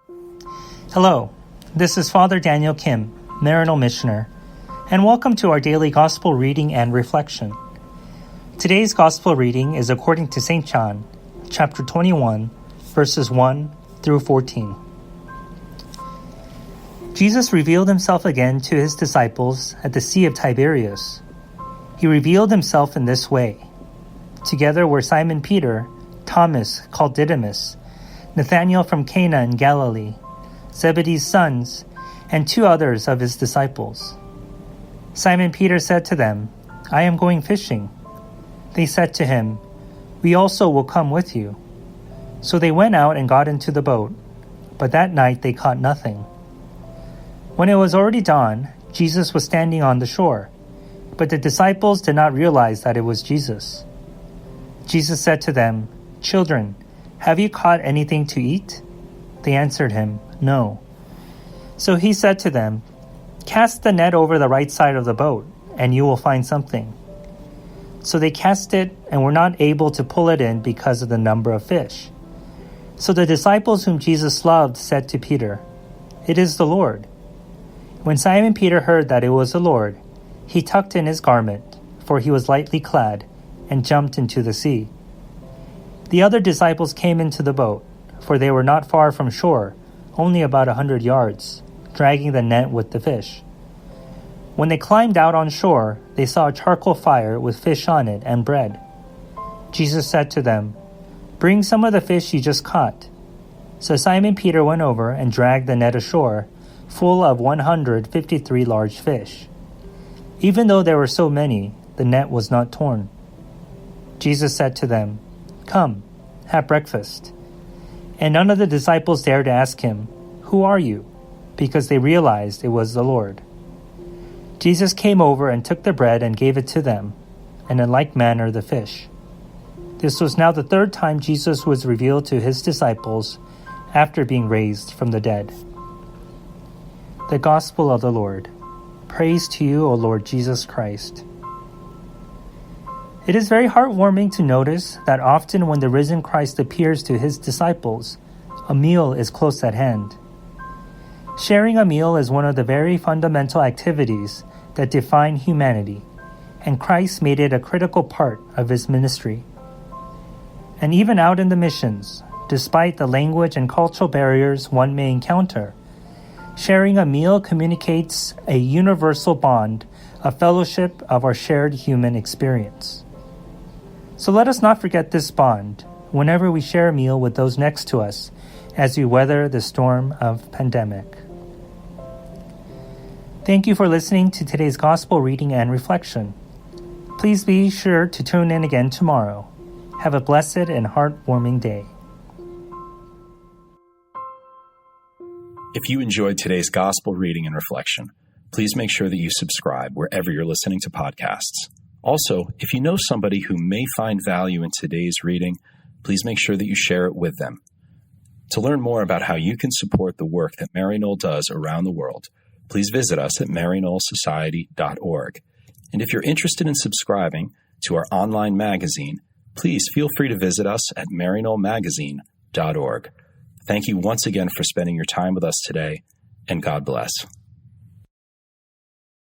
Hello, this is Father Daniel Kim, Maryknoll Missioner, and welcome to our daily Gospel reading and reflection. Today's Gospel reading is according to St. John, chapter 21, verses 1 through 14. Jesus revealed himself again to his disciples at the Sea of Tiberias. He revealed himself in this way. Together were Simon Peter, Thomas called Didymus, Nathanael from Cana in Galilee, Zebedee's sons, and two others of his disciples. Simon Peter said to them, "I am going fishing." They said to him, "We also will come with you." So they went out and got into the boat, but that night they caught nothing. When it was already dawn, Jesus was standing on the shore, but the disciples did not realize that it was Jesus. Jesus said to them, "Children, have you caught anything to eat?" They answered him, "No." So he said to them, "Cast the net over the right side of the boat, and you will find something." So they cast it and were not able to pull it in because of the number of fish. So the disciples whom Jesus loved said to Peter, "It is the Lord." When Simon Peter heard that it was the Lord, he tucked in his garment, for he was lightly clad, and jumped into the sea. The other disciples came into the boat, for they were not far from shore, only about 100 yards, dragging the net with the fish. When they climbed out on shore, they saw a charcoal fire with fish on it and bread. Jesus said to them, "Bring some of the fish you just caught." So Simon Peter went over and dragged the net ashore, full of 153 large fish. Even though there were so many, the net was not torn. Jesus said to them, "Come, have breakfast." And none of the disciples dared to ask him, "Who are you?" because they realized it was the Lord. Jesus came over and took the bread and gave it to them, and in like manner the fish. This was now the third time Jesus was revealed to his disciples after being raised from the dead. The Gospel of the Lord. Praise to you, O Lord Jesus Christ. It is very heartwarming to notice that often when the risen Christ appears to his disciples, a meal is close at hand. Sharing a meal is one of the very fundamental activities that define humanity, and Christ made it a critical part of his ministry. And even out in the missions, despite the language and cultural barriers one may encounter, sharing a meal communicates a universal bond, a fellowship of our shared human experience. So let us not forget this bond whenever we share a meal with those next to us as we weather the storm of pandemic. Thank you for listening to today's Gospel reading and reflection. Please be sure to tune in again tomorrow. Have a blessed and heartwarming day. If you enjoyed today's Gospel reading and reflection, please make sure that you subscribe wherever you're listening to podcasts. Also, if you know somebody who may find value in today's reading, please make sure that you share it with them. To learn more about how you can support the work that Maryknoll does around the world, please visit us at maryknollsociety.org. And if you're interested in subscribing to our online magazine, please feel free to visit us at maryknollmagazine.org. Thank you once again for spending your time with us today, and God bless.